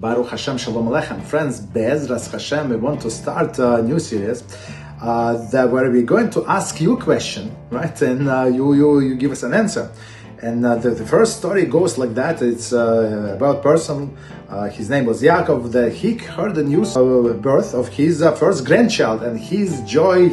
Baruch Hashem, Shalom Aleichem. Friends, BeEzrat HaShem, we want to start a new series where we're going to ask you a question, right? And you give us an answer. And the first story goes like that. It's about a person, his name was Yaakov, that he heard the news of birth of his first grandchild, and his joy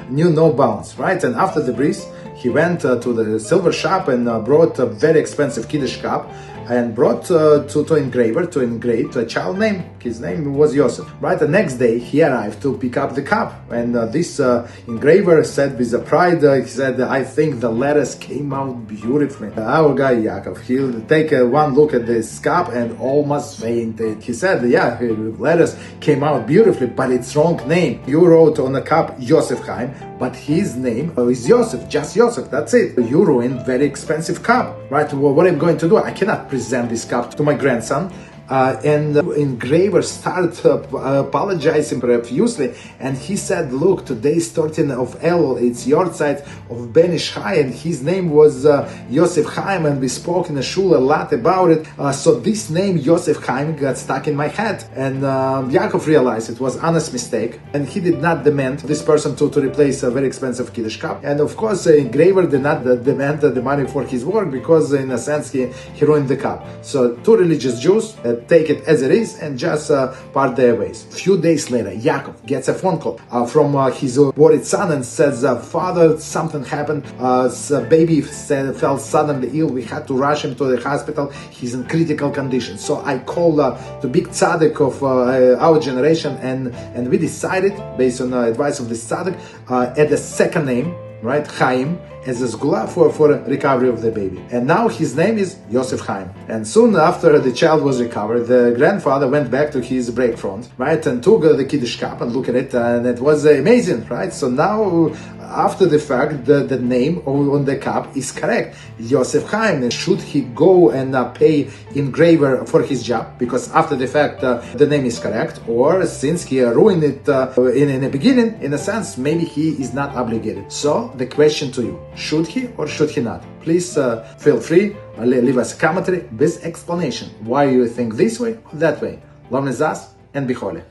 knew no bounds, right? And after the bris, he went to the silver shop and brought a very expensive Kiddush cup and brought to engraver to engrave a child name. His name was Yosef. Right, the next day he arrived to pick up the cup, and this engraver said with a pride, he said, "I think the letters came out beautifully." Our guy Yaakov, he'll take one look at this cup and almost fainted. He said, "Yeah, the letters came out beautifully, but it's wrong name. You wrote on the cup Yosef Chaim, but his name is Yosef, just Yosef, that's it. You ruined very expensive cup." Right, well, what I'm going to do, I cannot present this cup to my grandson. And the engraver started apologizing profusely, and he said, "Look, today's 13th of Elul, it's Yortzeit of Ben Ish Chai, and his name was Yosef Chaim, and we spoke in the shul a lot about it. So this name Yosef Chaim got stuck in my head." And Yaakov realized it was honest mistake, and he did not demand this person to replace a very expensive Kiddush cup. And of course, the engraver did not demand the money for his work, because in a sense he ruined the cup. So two religious Jews take it as it is and just part their ways. Few days later, Yaakov gets a phone call from his worried son and says, "Father, something happened. The baby fell suddenly ill. We had to rush him to the hospital. He's in critical condition." So I called the big tzaddik of our generation, and we decided, based on the advice of this tzaddik, add a second name, right, Chaim, as a sgula for recovery of the baby. And now his name is Yosef Chaim. And soon after the child was recovered, the grandfather went back to his break front, right, and took the Kiddush cup and looked at it, and it was amazing, right? So now, after the fact, the name on the cup is correct, Yosef Chaim. Should he go and pay engraver for his job, because after the fact the name is correct, or since he ruined it in the beginning, in a sense, maybe he is not obligated? So the question to you, should he or should he not? Please feel free, leave us a commentary with explanation why you think this way or that way. LevLeib and be holy.